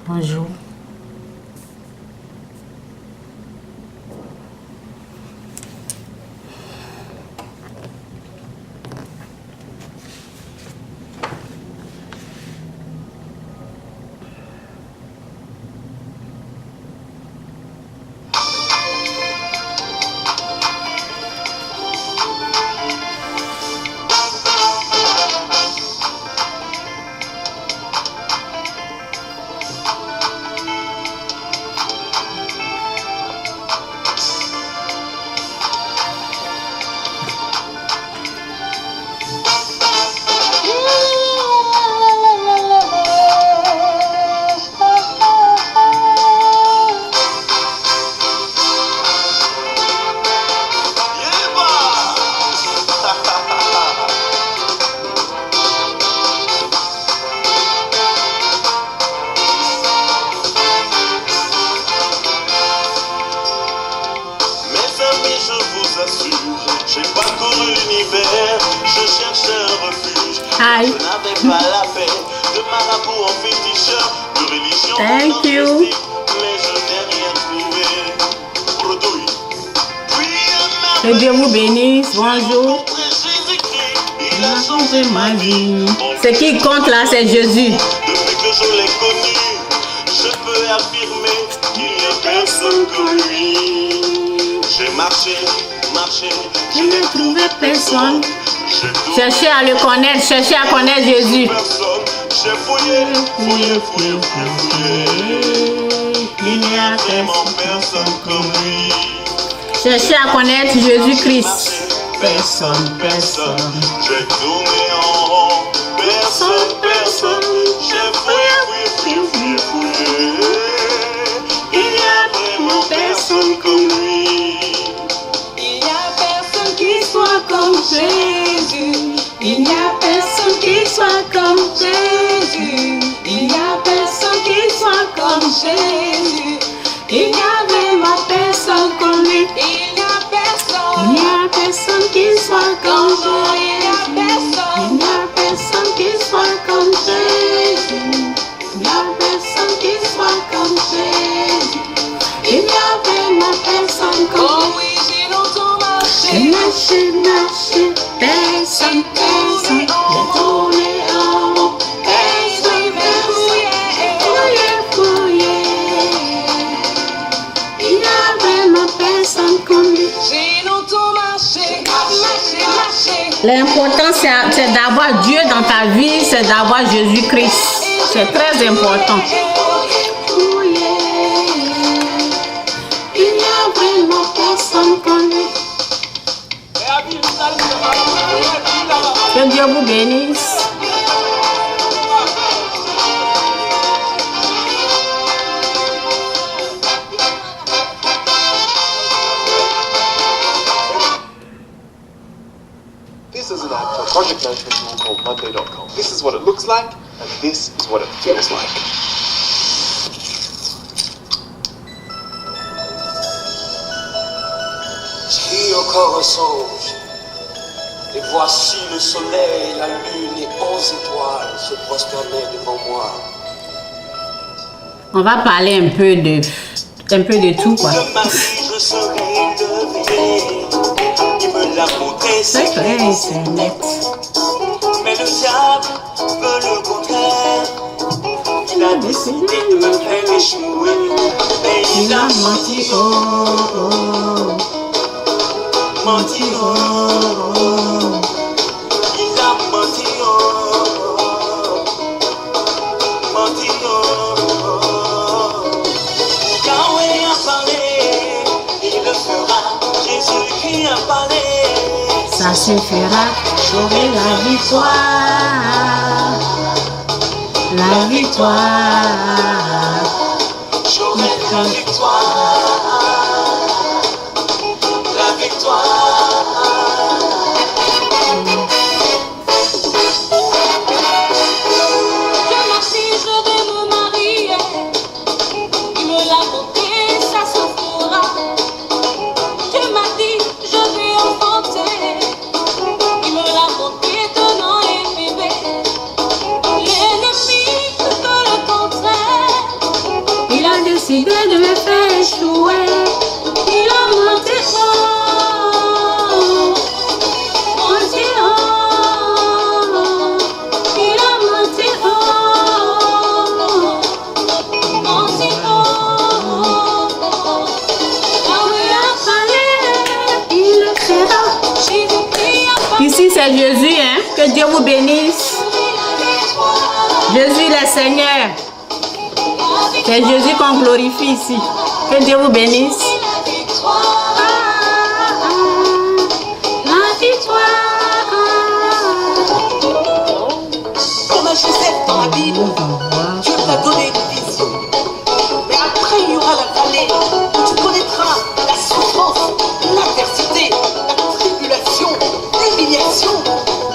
Bonjour. J'ai parcouru l'univers, je cherchais un refuge. Hi. Je n'avais pas la paix de marabout en féticheur, de religion Thank en you. mystique, mais je n'ai rien trouvé. Bredouille. Puis Que Dieu vous bénisse. Bonjour. rencontré Jésus-Christ, il a Changez changé ma vie. Ce qui compte là, c'est Jésus. Depuis que je l'ai connu, je peux affirmer qu'il n'y a personne comme lui. J'ai marché, Je n'ai trouvé personne. J'ai tout Cherchez à le connaître. Cherchez à connaître Jésus. personne. J'ai fouillé. Il n'y a vraiment personne comme lui. Cherchez à connaître Jésus-Christ. Personne. J'ai tourné en rond. Personne. J'ai fouillé. Il n'y a vraiment personne comme lui. Il n'y a personne qui soit comme Jésus. Il n'y a personne qui soit comme Jésus. Il n'y a personne qui soit comme Jésus. Il n'y a vraiment personne comme lui. Il n'y a personne. Il n'y a personne qui soit comme Il n'y a Jésus. personne. Il n'y a personne qui soit comme Jésus. Il n'y a personne qui soit comme Jésus. Il n'y a vraiment personne comme Oh oui, j'ai longtemps J'ai marché. marché, personne. J'ai tourné en rond, fouillé. Il n'y a vraiment personne comme lui. J'ai longtemps marché. L'important, c'est d'avoir Dieu dans ta vie, c'est d'avoir Jésus-Christ. C'est très important. Fouillé. Il n'y a vraiment personne comme lui. Que Dieu vous bénisse. This is an app for project management tool called Monday.com. This is what it looks like, and this is what it feels like. J'écris encore un songe. Et voici le soleil, la lune et 11 étoiles se prosternaient devant moi. On va parler un peu de tout, quoi. De ma vie, je serai levé. Il me l'a montré, C'est c'est vrai, clair. c'est net. Mais le diable veut le contraire. Il a décidé de me faire échouer. Et il a menti, menti, Il a menti, menti, Yahweh a parlé, il le fera. Jésus qui a parlé. Ça suffira, j'aurai la victoire. La victoire. J'aurai la victoire. La victoire. Je marchais, je vais me marier. Il me l'a montré, ça se fera. Dieu m'a dit, je vais enfanter. Il me l'a montré, donnant et bébé. L'ennemi veut le contraire. décidé de me faire échouer. Il a menti haut, menti haut. Il a menti haut, menti haut. Quand il a parlé, il le fera. Ici c'est Jésus, hein? Que Dieu vous bénisse. Jésus le Seigneur. C'est Jésus qu'on glorifie ici. Que Dieu vous bénisse. La victoire. Comme à Joseph dans la Bible, Dieu t'a donné une vision. Mais après, il y aura la vallée où tu connaîtras la souffrance, l'adversité, la tribulation, l'humiliation.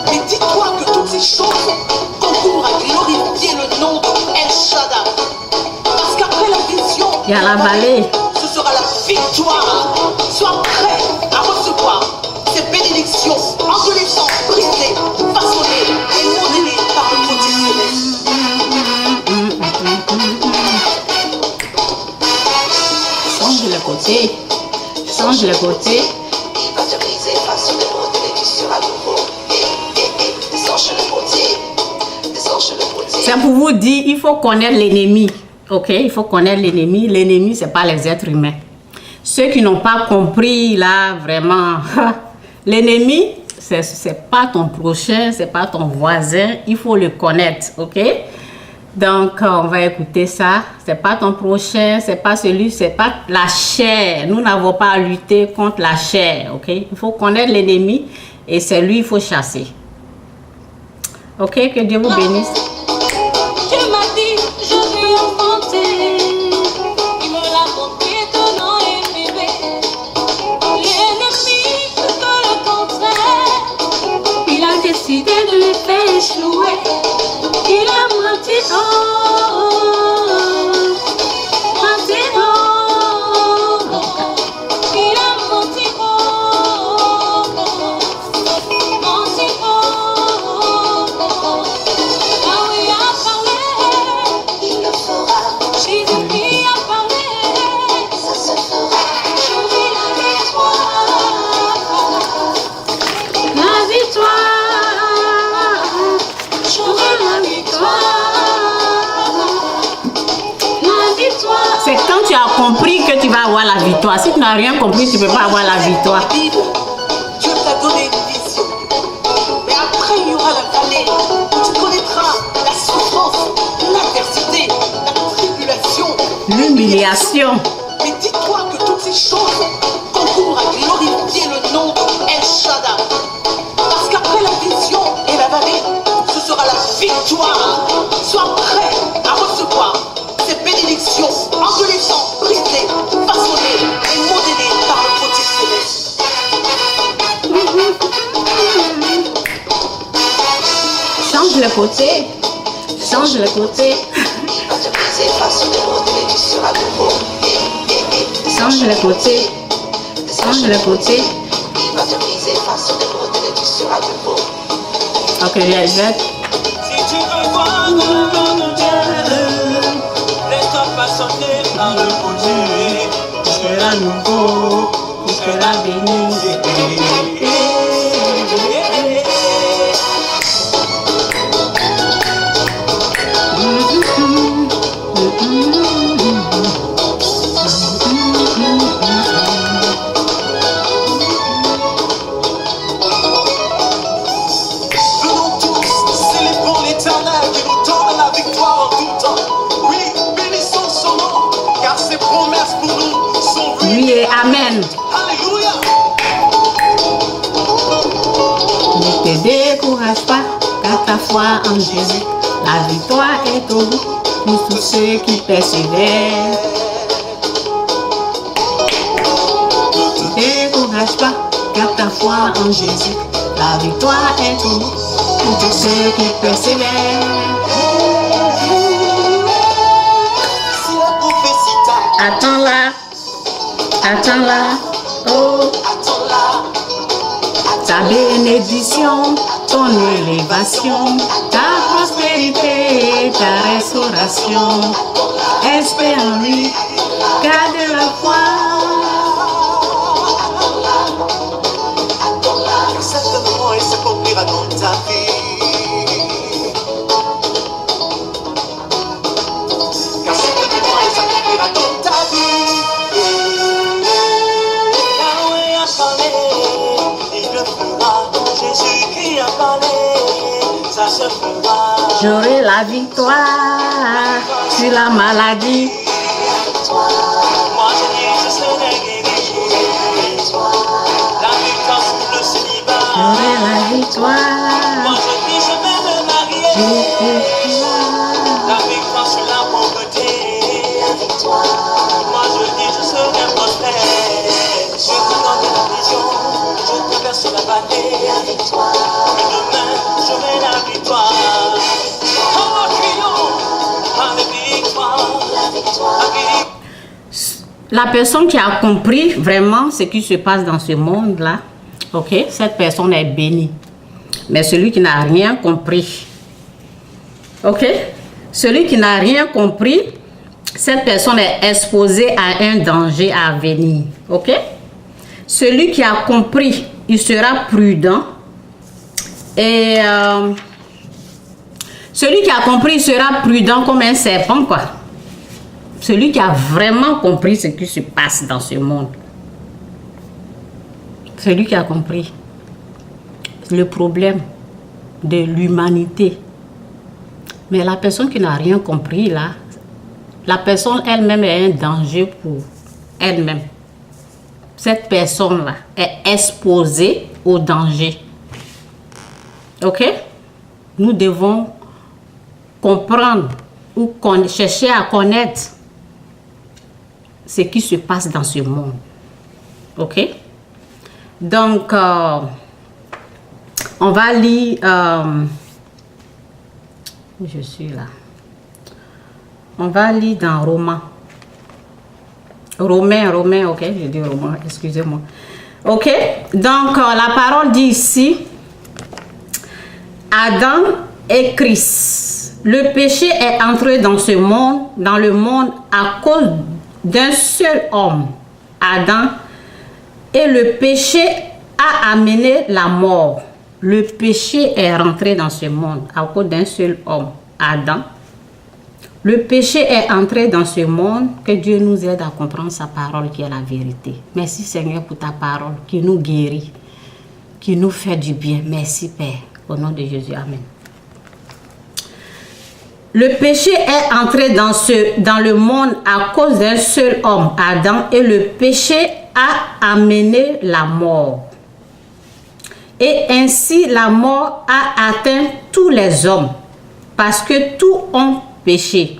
Mais dis-toi que toutes ces choses concourent à glorifier le nom de El Shaddai. Parce qu'après la vision, Il y a la vallée. ce sera la victoire. Sois prêt à recevoir ces bénédictions enveloppantes, brisées, façonnées et modelées par le motif céleste. Change le côté. Change le côté. Il va te briser, façonner, modeler, tu seras nouveau. Descends chez le côté. Descends chez le côté. C'est pour vous dire, il faut connaître l'ennemi. Ok, il faut connaître l'ennemi. L'ennemi, c'est pas les êtres humains. Ceux qui n'ont pas compris, là, vraiment, l'ennemi, c'est pas ton prochain, c'est pas ton voisin. Il faut le connaître, ok? Donc, on va écouter ça. C'est pas ton prochain, c'est pas celui, c'est pas la chair. Nous n'avons pas à lutter contre la chair, ok? Il faut connaître l'ennemi et c'est lui, il faut chasser. Ok, que Dieu vous bénisse. Dieu m'a dit, je vais enfanter. Il me l'a montré, donnant et bébé. L'ennemi veut le contraire. Il a décidé de me faire échouer. Il a menti haut, menti haut. Il a menti haut, menti haut. Quand il a parlé, Il le fera, Jésus qui a parlé. ça se fera. J'aurai la victoire. La victoire, J'aurai la victoire. la victoire. C'est quand tu as compris que tu vas avoir la victoire. Si tu n'as rien compris, tu ne peux pas avoir la victoire. La Bible, Dieu t'a donné une vision. Mais après, il y aura la vallée où tu connaîtras la souffrance, l'adversité, la tribulation, L'humiliation. Mais dis-toi que toutes ces choses concourent à glorifier le nom de El Shaddai. Parce qu'après la vision et la vallée, ce sera la victoire. Sois prêt à recevoir ces bénédictions enveloppantes, brisées, façonnées et modelées par le motif céleste. Change le côté. Change le côté. Il va te briser, façonner, modeler, tu seras nouveau. Change le côté. Change le côté. Il va te briser, façonner, modeler, tu seras nouveau. Ok, je vais. Si tu veux voir le nom de Dieu, laisse-toi façonner par le bon Dieu. Tu seras nouveau, tu seras béni. Venons tous, célébrons l'Éternel qui nous donne la victoire en tout temps. Oui, bénissons son nom, car ses promesses pour nous sont oui. Oui et amen. Alléluia. Ne te décourage pas, car ta foi en Jésus, la victoire est au bout pour tous ceux qui persévèrent. Ne te décourage pas, car ta foi en Jésus, la victoire est au bout pour tous ceux qui persévèrent. Si la prophétie t'a, Attends-la, attends-la, oh, Attends-la, ta bénédiction, ton élévation, ta prospérité, ta restauration. Espère en lui, fois. Certainement, il s'accomplira dans ta vie. Car certainement, il s'accomplira dans ta vie. Yahweh a parlé, il le fera. Jésus qui a parlé, ça se fera. J'aurai la victoire sur la maladie. Moi je dis, je serai guéri. La victoire sur le célibat. J'aurai la victoire. Moi je dis, je vais me marier. La victoire sur la pauvreté. Moi je dis, je serai prospère. Je te donne la vision, je traverse la vallée. Et demain, j'aurai la victoire. Oh, crions à la victoire. La personne qui a compris vraiment ce qui se passe dans ce monde-là, ok, cette personne est bénie. Mais celui qui n'a rien compris, ok, celui qui n'a rien compris, cette personne est exposée à un danger à venir, ok. Celui qui a compris, il sera prudent. Et celui qui a compris, il sera prudent comme un serpent, quoi. Celui qui a vraiment compris ce qui se passe dans ce monde. Celui qui a compris le problème de l'humanité. Mais la personne qui n'a rien compris, là, la personne elle-même est un danger pour elle-même. Cette personne-là est exposée au danger. Ok? Nous devons comprendre ou chercher à connaître ce qui se passe dans ce monde. Ok? Donc, on va lire... où je suis là? On va lire dans Romains. Romains, ok? Je dis Romains, excusez-moi. Ok? Donc, la parole dit ici... Adam et Christ. Le péché est entré dans ce monde, dans le monde, à cause d'un seul homme, Adam, et le péché a amené la mort. Le péché est rentré dans ce monde à cause d'un seul homme, Adam. Le péché est entré dans ce monde. Que Dieu nous aide à comprendre sa parole qui est la vérité. Merci Seigneur pour ta parole qui nous guérit, qui nous fait du bien. Merci Père. Au nom de Jésus, amen. Le péché est entré dans le monde à cause d'un seul homme, Adam, et le péché a amené la mort. Et ainsi la mort a atteint tous les hommes, parce que tous ont péché.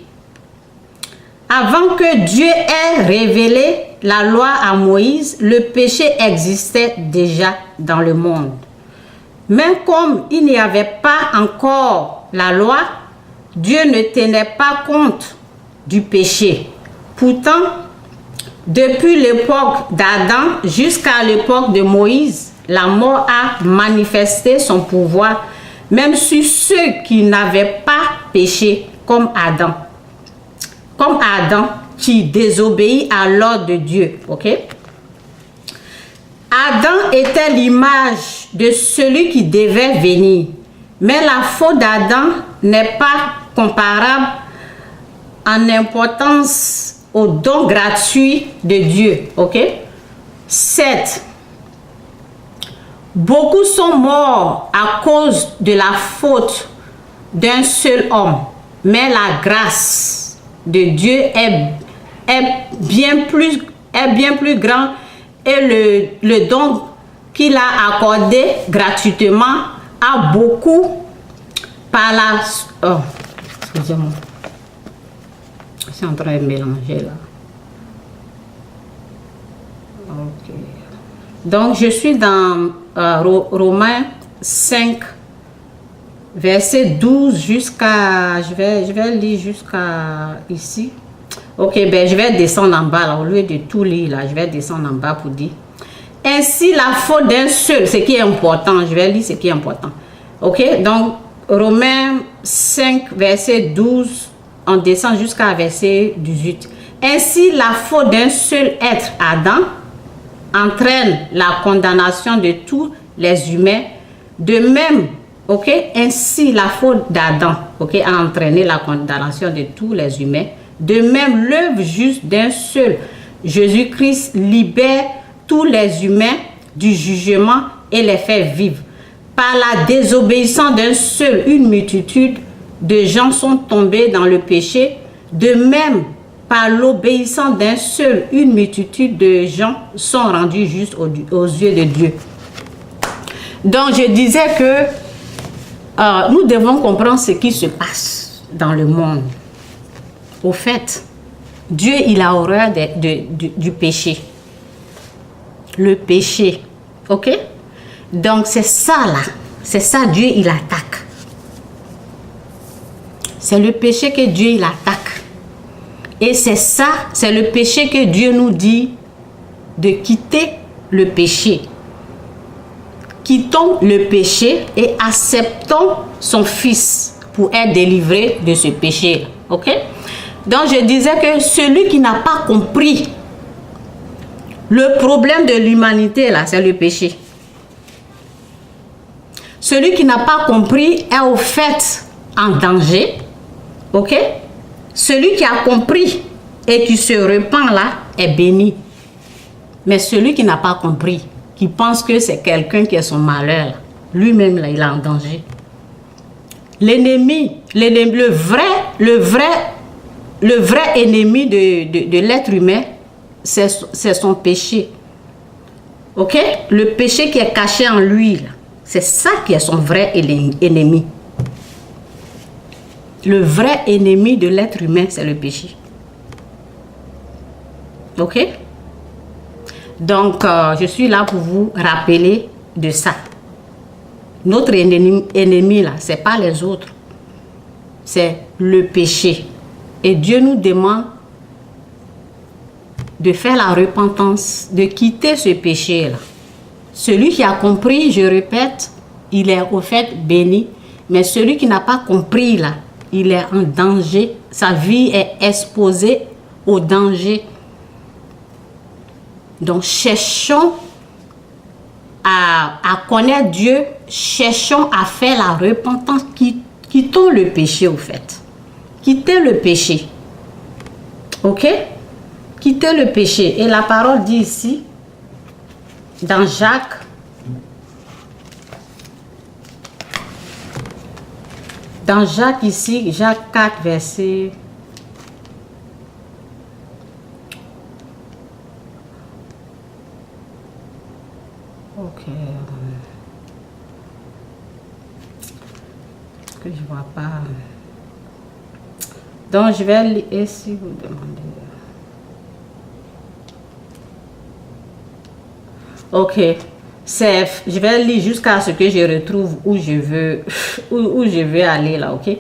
Avant que Dieu ait révélé la loi à Moïse, le péché existait déjà dans le monde. Mais comme il n'y avait pas encore la loi, Dieu ne tenait pas compte du péché. Pourtant, depuis l'époque d'Adam jusqu'à l'époque de Moïse, la mort a manifesté son pouvoir, même sur ceux qui n'avaient pas péché, comme Adam. Comme Adam qui désobéit à l'ordre de Dieu. Ok? Adam était l'image de celui qui devait venir. Mais la faute d'Adam n'est pas comparable en importance au don gratuit de Dieu. Ok? 7. Beaucoup sont morts à cause de la faute d'un seul homme. Mais la grâce de Dieu est bien plus grande. Et le don qu'il a accordé gratuitement a beaucoup par la... Oh, excusez-moi. Je suis en train de mélanger là. Ok. Donc, je suis dans Romains 5, verset 12 jusqu'à... Je vais lire jusqu'à ici. Ok, ben je vais descendre en bas là, au lieu de tout lire là, je vais descendre en bas pour dire. Ainsi la faute d'un seul, ce qui est important, je vais lire ce qui est important. Ok, donc Romains 5, verset 12, on descend jusqu'à verset 18. Ainsi, la faute d'un seul être, Adam, entraîne la condamnation de tous les humains. De même, ok, ainsi la faute d'Adam, ok, a entraîné la condamnation de tous les humains. De même, l'œuvre juste d'un seul, Jésus-Christ, libère tous les humains du jugement et les fait vivre. Par la désobéissance d'un seul, une multitude de gens sont tombés dans le péché. De même, par l'obéissance d'un seul, une multitude de gens sont rendus justes aux yeux de Dieu. Donc, je disais que nous devons comprendre ce qui se passe dans le monde. Au fait, Dieu, il a horreur du péché. Le péché. Ok? Donc, c'est ça là. C'est ça, Dieu, il attaque. C'est le péché que Dieu, il attaque. Et c'est ça, c'est le péché que Dieu nous dit de quitter le péché. Quittons le péché et acceptons son Fils pour être délivré de ce péché. Ok? Donc, je disais que celui qui n'a pas compris le problème de l'humanité, là, c'est le péché. Celui qui n'a pas compris est au fait en danger. Ok? Celui qui a compris et qui se repent là est béni. Mais celui qui n'a pas compris, qui pense que c'est quelqu'un qui est son malheur, lui-même là, il est en danger. L'ennemi, le vrai ennemi de l'être humain, c'est son péché. Ok? Le péché qui est caché en lui, c'est ça qui est son vrai ennemi. Le vrai ennemi de l'être humain, c'est le péché. Ok? Donc, je suis là pour vous rappeler de ça. Notre ennemi là, ce n'est pas les autres. C'est le péché. Et Dieu nous demande de faire la repentance, de quitter ce péché-là. Celui qui a compris, je répète, il est au fait béni. Mais celui qui n'a pas compris, là, il est en danger. Sa vie est exposée au danger. Donc, cherchons à connaître Dieu. Cherchons à faire la repentance. Quittons le péché, au fait. Quittez le péché. Ok? Quittez le péché. Et la parole dit ici, dans Jacques, ici, Jacques 4, verset... Ok. Que je vois pas. Donc, je vais lire, et si vous demandez... Ok, je vais lire jusqu'à ce que je retrouve où je veux aller là, ok?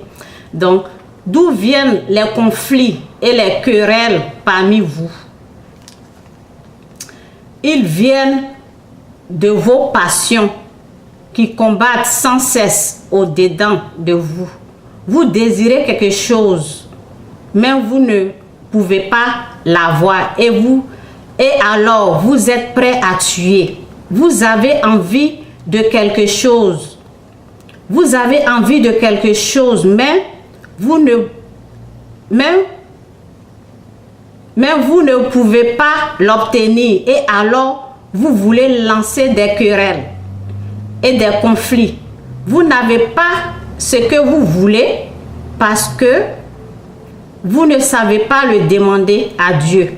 Donc, d'où viennent les conflits et les querelles parmi vous? Ils viennent de vos passions qui combattent sans cesse au-dedans de vous. Vous désirez quelque chose, mais vous ne pouvez pas l'avoir et alors vous êtes prêt à tuer. Vous avez envie de quelque chose. Vous avez envie de quelque chose, mais vous ne pouvez pas l'obtenir. Et alors, vous voulez lancer des querelles et des conflits. Vous n'avez pas ce que vous voulez parce que vous ne savez pas le demander à Dieu.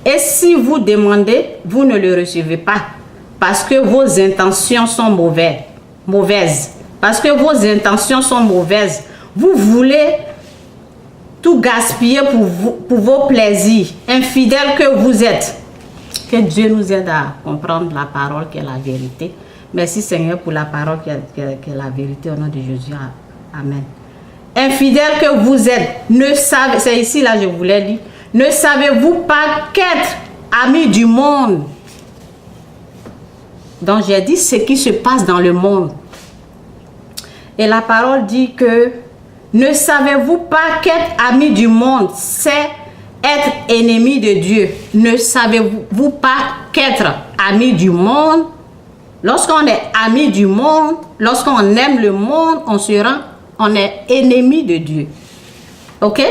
Et si vous demandez, vous ne le recevez pas parce que vos intentions sont mauvaises. Parce que vos intentions sont mauvaises. Vous voulez tout gaspiller pour vos plaisirs, infidèles que vous êtes. Que Dieu nous aide à comprendre la parole qui est la vérité. Merci Seigneur pour la parole qui est la vérité au nom de Jésus. Amen. Infidèles que vous êtes, c'est ici là je voulais lire. Ne savez-vous pas qu'être amis du monde? Donc j'ai dit ce qui se passe dans le monde. Et la parole dit que ne savez-vous pas qu'être amis du monde, c'est être êtes ennemis de Dieu, ne savez-vous pas qu'être amis du monde, lorsqu'on est amis du monde, lorsqu'on aime le monde, on est ennemi de Dieu. Ok?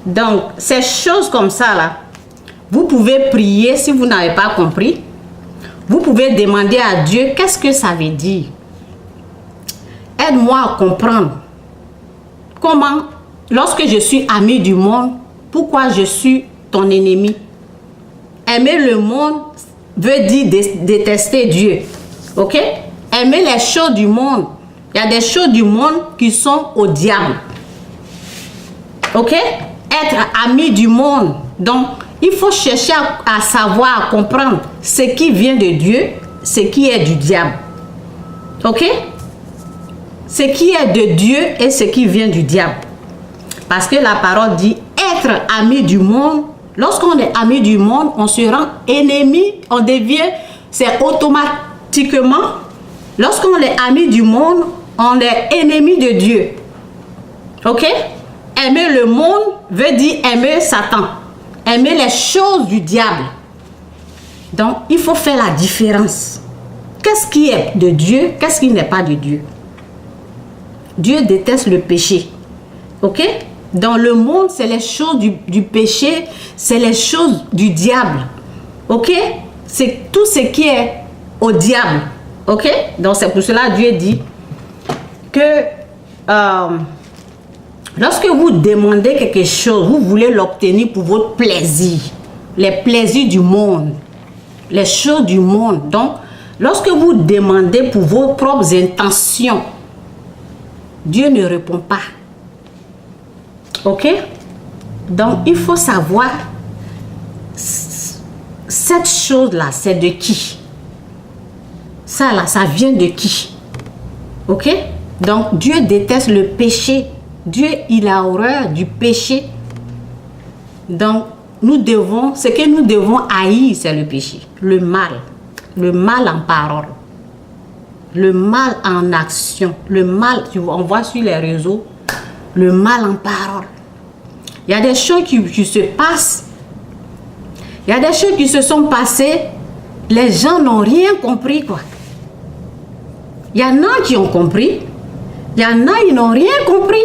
Donc, ces choses comme ça là, vous pouvez prier si vous n'avez pas compris. Vous pouvez demander à Dieu qu'est-ce que ça veut dire. Aide-moi à comprendre. Comment, lorsque je suis ami du monde, pourquoi je suis ton ennemi? Aimer le monde veut dire détester Dieu. Ok? Aimer les choses du monde. Il y a des choses du monde qui sont au diable. Ok? Être ami du monde. Donc, il faut chercher à savoir, à comprendre ce qui vient de Dieu, ce qui est du diable. Ok? Ce qui est de Dieu et ce qui vient du diable. Parce que la parole dit être ami du monde. Lorsqu'on est ami du monde, on se rend ennemi, on devient, c'est automatiquement, lorsqu'on est ami du monde, on est ennemi de Dieu. Ok? Aimer le monde veut dire aimer Satan. Aimer les choses du diable. Donc, il faut faire la différence. Qu'est-ce qui est de Dieu? Qu'est-ce qui n'est pas de Dieu? Dieu déteste le péché. Ok? Dans le monde, c'est les choses du péché, c'est les choses du diable. Ok? C'est tout ce qui est au diable. Ok? Donc, c'est pour cela que Dieu dit que lorsque vous demandez quelque chose, vous voulez l'obtenir pour votre plaisir. Les plaisirs du monde. Les choses du monde. Donc, lorsque vous demandez pour vos propres intentions, Dieu ne répond pas. Ok? Donc, il faut savoir cette chose-là, c'est de qui? Ça là, ça vient de qui? Ok? Donc, Dieu déteste le péché. Dieu, il a horreur du péché. Donc, ce que nous devons haïr, c'est le péché. Le mal. Le mal en parole. Le mal en action. Le mal, on voit sur les réseaux, le mal en parole. Il y a des choses qui se passent. Il y a des choses qui se sont passées. Les gens n'ont rien compris, quoi. Il y en a qui ont compris. Il y en a qui n'ont rien compris.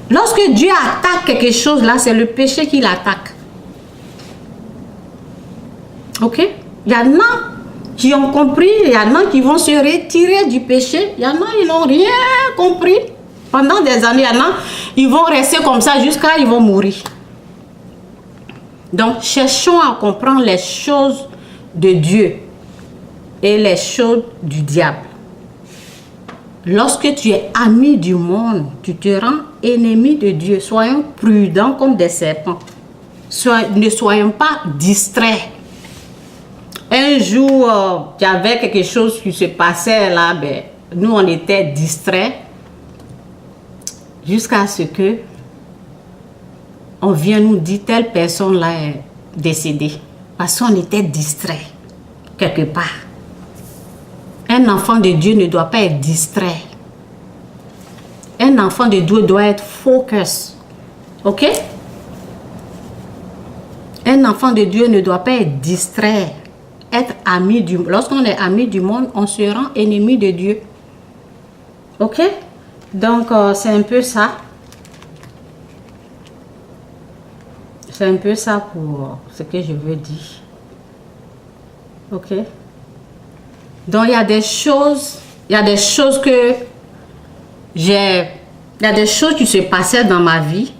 Lorsque Dieu attaque quelque chose, là, c'est le péché qui l'attaque. Ok? Il y en a qui ont compris, il y en a qui vont se retirer du péché, il y en a qui n'ont rien compris. Pendant des années, il y en a, ils vont rester comme ça jusqu'à ils vont mourir. Donc, cherchons à comprendre les choses de Dieu et les choses du diable. Lorsque tu es ami du monde, tu te rends ennemi de Dieu. Soyons prudents comme des serpents. Ne soyons pas distraits. Un jour, il y avait quelque chose qui se passait là, ben, nous on était distraits jusqu'à ce que on vient nous dire telle personne là est décédée. Parce qu'on était distraits quelque part. Un enfant de Dieu ne doit pas être distrait. Un enfant de Dieu doit être focus. Ok? Un enfant de Dieu ne doit pas être distrait. Être ami du monde. Lorsqu'on est ami du monde, on se rend ennemi de Dieu. Ok? Donc, c'est un peu ça. C'est un peu ça pour ce que je veux dire. Ok? Donc, il y a des choses que il y a des choses qui se passaient dans ma vie.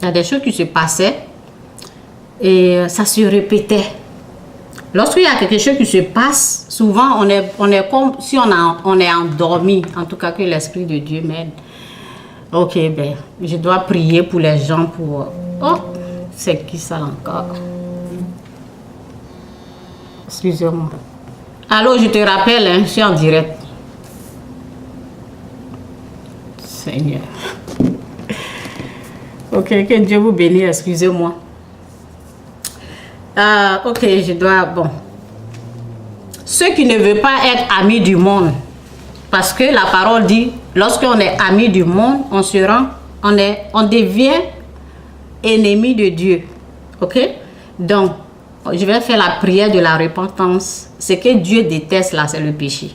Il y a des choses qui se passaient et ça se répétait. Lorsqu'il y a quelque chose qui se passe, souvent on est comme si on est endormi, en tout cas que l'Esprit de Dieu m'aide. Ok, ben, je dois prier pour les gens pour... Oh, c'est qui ça encore? Excusez-moi. Allô, je te rappelle, hein, je suis en direct. Seigneur. Ok, que Dieu vous bénisse, excusez-moi. Ok, je dois... Bon. Ceux qui ne veulent pas être amis du monde, parce que la parole dit, lorsqu'on est amis du monde, on devient ennemi de Dieu. Ok? Donc, je vais faire la prière de la repentance. Ce que Dieu déteste là, c'est le péché.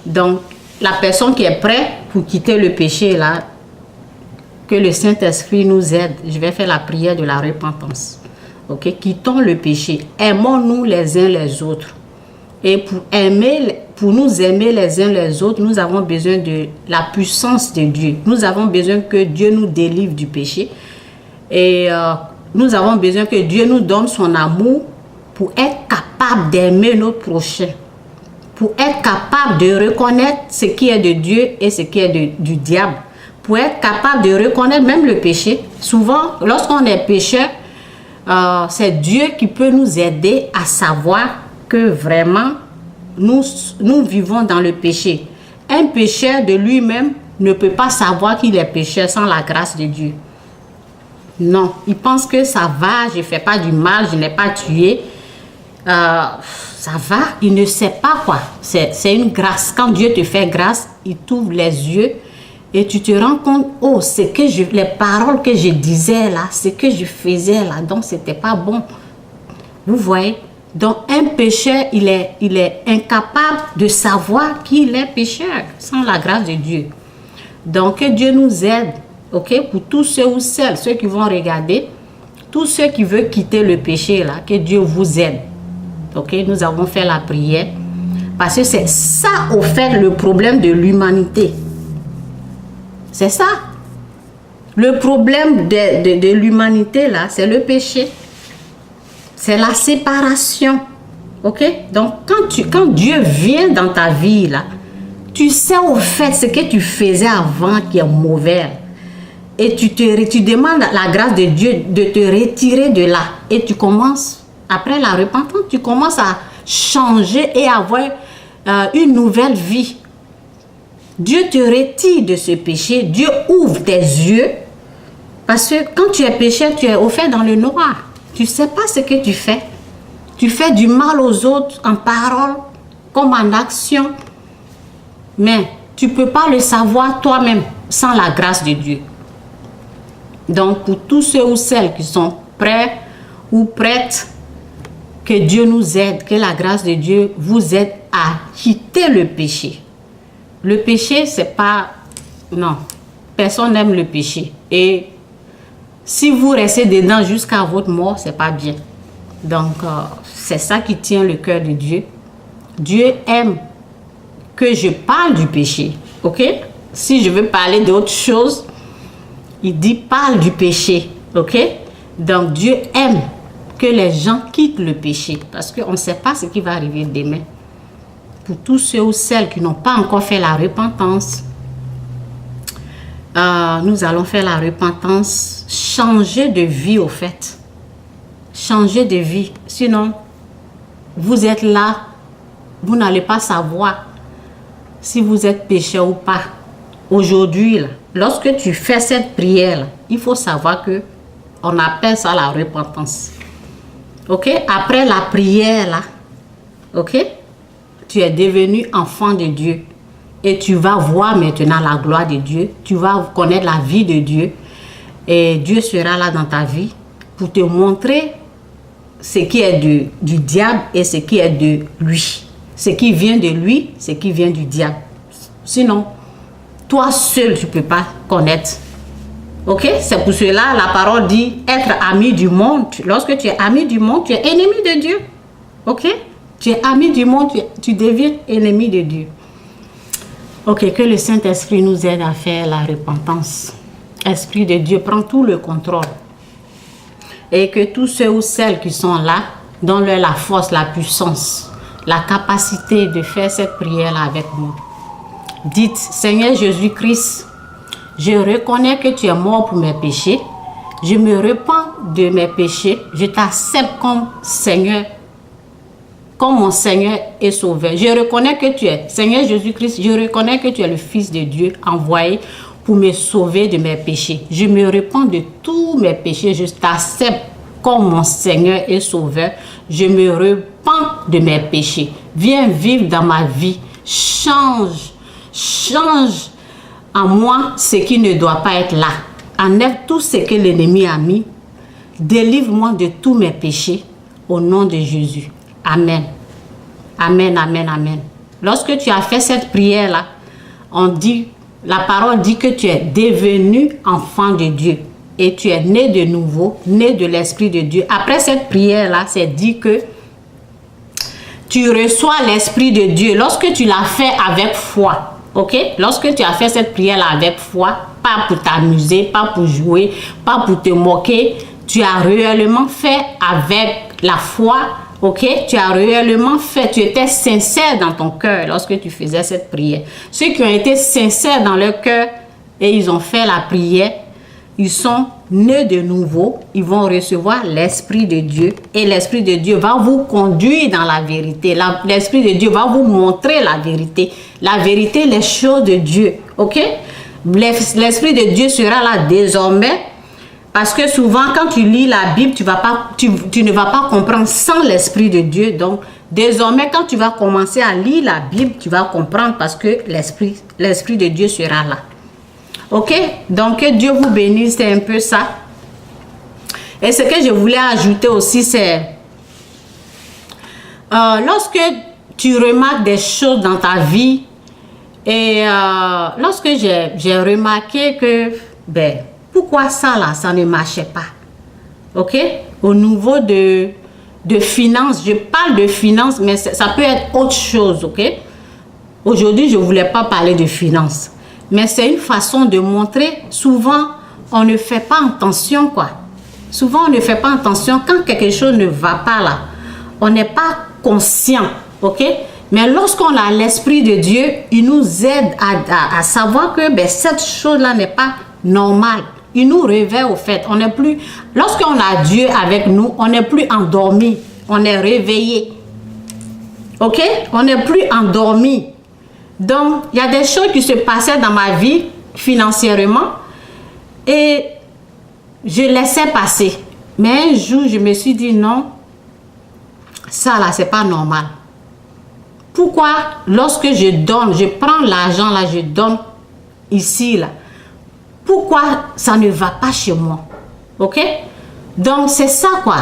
Donc, la personne qui est prête pour quitter le péché là, que le Saint-Esprit nous aide. Je vais faire la prière de la repentance. Ok? Quittons le péché. Aimons-nous les uns les autres. Et pour nous aimer les uns les autres, nous avons besoin de la puissance de Dieu. Nous avons besoin que Dieu nous délivre du péché. Et nous avons besoin que Dieu nous donne son amour pour être capable d'aimer notre prochain. Pour être capable de reconnaître ce qui est de Dieu et ce qui est du diable. Pour être capable de reconnaître même le péché. Souvent, lorsqu'on est pécheur, c'est Dieu qui peut nous aider à savoir que vraiment, nous vivons dans le péché. Un pécheur de lui-même ne peut pas savoir qu'il est pécheur sans la grâce de Dieu. Non, il pense que ça va, je ne fais pas du mal, je n'ai pas tué. Ça va, il ne sait pas quoi. C'est une grâce. Quand Dieu te fait grâce, il t'ouvre les yeux et tu te rends compte, oh, les paroles que je disais là, ce que je faisais là, donc c'était pas bon. Vous voyez? Donc un pécheur, il est incapable de savoir qu'il est pécheur sans la grâce de Dieu. Donc que Dieu nous aide, ok? Pour tous ceux ou celles, ceux qui vont regarder, tous ceux qui veulent quitter le péché là, que Dieu vous aide. Ok, nous avons fait la prière parce que c'est ça au fait le problème de l'humanité. C'est ça. Le problème de l'humanité là, c'est le péché. C'est la séparation. Ok, donc quand Dieu vient dans ta vie là, tu sais au fait ce que tu faisais avant qui est mauvais. Et tu demandes la grâce de Dieu de te retirer de là. Et tu commences. Après la repentance, tu commences à changer et avoir une nouvelle vie. Dieu te retire de ce péché. Dieu ouvre tes yeux. Parce que quand tu es pécheur, tu es au fait dans le noir. Tu ne sais pas ce que tu fais. Tu fais du mal aux autres en parole comme en action. Mais tu ne peux pas le savoir toi-même sans la grâce de Dieu. Donc pour tous ceux ou celles qui sont prêts ou prêtes, que Dieu nous aide, que la grâce de Dieu vous aide à quitter le péché. Le péché, c'est pas... Non, personne n'aime le péché. Et si vous restez dedans jusqu'à votre mort, c'est pas bien. Donc, c'est ça qui tient le cœur de Dieu. Dieu aime que je parle du péché. Ok? Si je veux parler d'autre chose, il dit parle du péché. Ok? Donc, Dieu aime que les gens quittent le péché parce qu'on ne sait pas ce qui va arriver demain. Pour tous ceux ou celles qui n'ont pas encore fait la repentance, nous allons faire la repentance, changer de vie au fait. Changer de vie. Sinon, vous êtes là, vous n'allez pas savoir si vous êtes pécheur ou pas. Aujourd'hui, lorsque tu fais cette prière, il faut savoir que on appelle ça la repentance. Ok, après la prière là, ok, tu es devenu enfant de Dieu et tu vas voir maintenant la gloire de Dieu, tu vas connaître la vie de Dieu et Dieu sera là dans ta vie pour te montrer ce qui est du diable et ce qui est de lui, ce qui vient de lui, ce qui vient du diable. Sinon, toi seul tu ne peux pas connaître. Ok, c'est pour cela la parole dit être ami du monde. Lorsque tu es ami du monde, tu es ennemi de Dieu. Ok, tu es ami du monde, tu deviens ennemi de Dieu. Ok, que le Saint-Esprit nous aide à faire la repentance. Esprit de Dieu, prends tout le contrôle. Et que tous ceux ou celles qui sont là, donne-leur la force, la puissance, la capacité de faire cette prière-là avec moi. Dites, Seigneur Jésus-Christ, je reconnais que tu es mort pour mes péchés. Je me repens de mes péchés. Je t'accepte comme Seigneur, comme mon Seigneur et Sauveur. Je reconnais que tu es, Seigneur Jésus-Christ, je reconnais que tu es le Fils de Dieu envoyé pour me sauver de mes péchés. Je me repens de tous mes péchés. Je t'accepte comme mon Seigneur et Sauveur. Je me repens de mes péchés. Viens vivre dans ma vie. Change en moi ce qui ne doit pas être là. Enlève tout ce que l'ennemi a mis. délivre-moi de tous mes péchés au nom de Jésus. Amen. Amen, amen, amen. Lorsque tu as fait cette prière-là, la parole dit que tu es devenu enfant de Dieu et tu es né de nouveau, né de l'Esprit de Dieu. Après cette prière-là, c'est dit que tu reçois l'Esprit de Dieu lorsque tu l'as fait avec foi. Ok? Lorsque tu as fait cette prière-là avec foi, pas pour t'amuser, pas pour jouer, pas pour te moquer, tu as réellement fait avec la foi. Ok? Tu as réellement fait, tu étais sincère dans ton cœur lorsque tu faisais cette prière. Ceux qui ont été sincères dans leur cœur et ils ont fait la prière, ils sont nés de nouveau, ils vont recevoir l'Esprit de Dieu et l'Esprit de Dieu va vous conduire dans la vérité. L'Esprit de Dieu va vous montrer la vérité, les choses de Dieu. Ok? L'Esprit de Dieu sera là désormais. Parce que souvent, quand tu lis la Bible, tu ne vas pas comprendre sans l'Esprit de Dieu. Donc, désormais, quand tu vas commencer à lire la Bible, tu vas comprendre parce que l'Esprit de Dieu sera là. Ok? Donc, que Dieu vous bénisse, c'est un peu ça. Et ce que je voulais ajouter aussi, c'est lorsque tu remarques des choses dans ta vie, et lorsque j'ai remarqué que, pourquoi ça là, ça ne marchait pas. Ok? Au niveau de finances, je parle de finances, mais ça peut être autre chose, ok? Aujourd'hui, je ne voulais pas parler de finances. Mais c'est une façon de montrer, souvent, on ne fait pas attention, quoi. Souvent, on ne fait pas attention quand quelque chose ne va pas là. On n'est pas conscient, ok? Mais lorsqu'on a l'Esprit de Dieu, il nous aide à savoir que cette chose-là n'est pas normale. Il nous réveille au fait. On n'est plus, lorsqu'on a Dieu avec nous, on n'est plus endormi. On est réveillé. Ok? On n'est plus endormi. Donc, il y a des choses qui se passaient dans ma vie financièrement et je laissais passer. Mais un jour, je me suis dit non, ça là, c'est pas normal. Pourquoi lorsque je donne, je prends l'argent là, je donne ici là, pourquoi ça ne va pas chez moi? Ok? Donc, c'est ça quoi.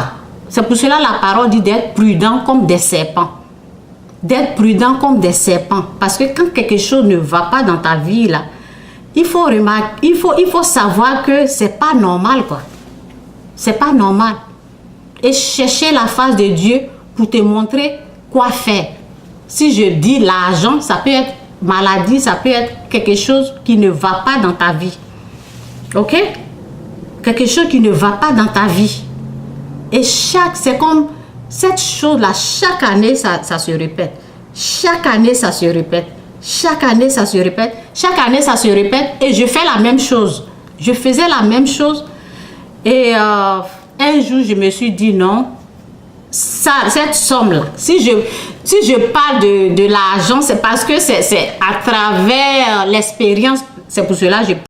C'est pour cela la parole dit d'être prudent comme des serpents. D'être prudent comme des serpents. Parce que quand quelque chose ne va pas dans ta vie, là, il faut remarquer, il faut savoir que c'est pas normal quoi. C'est pas normal. Et chercher la face de Dieu pour te montrer quoi faire. Si je dis l'argent, ça peut être maladie, ça peut être quelque chose qui ne va pas dans ta vie. Ok? Quelque chose qui ne va pas dans ta vie. Et c'est comme cette chose-là, chaque année, ça se répète. Chaque année, ça se répète. Chaque année, ça se répète. Chaque année, ça se répète. Et je fais la même chose. Je faisais la même chose. Et un jour, je me suis dit non. Cette somme-là, si je parle de l'argent, c'est parce que c'est à travers l'expérience. C'est pour cela que je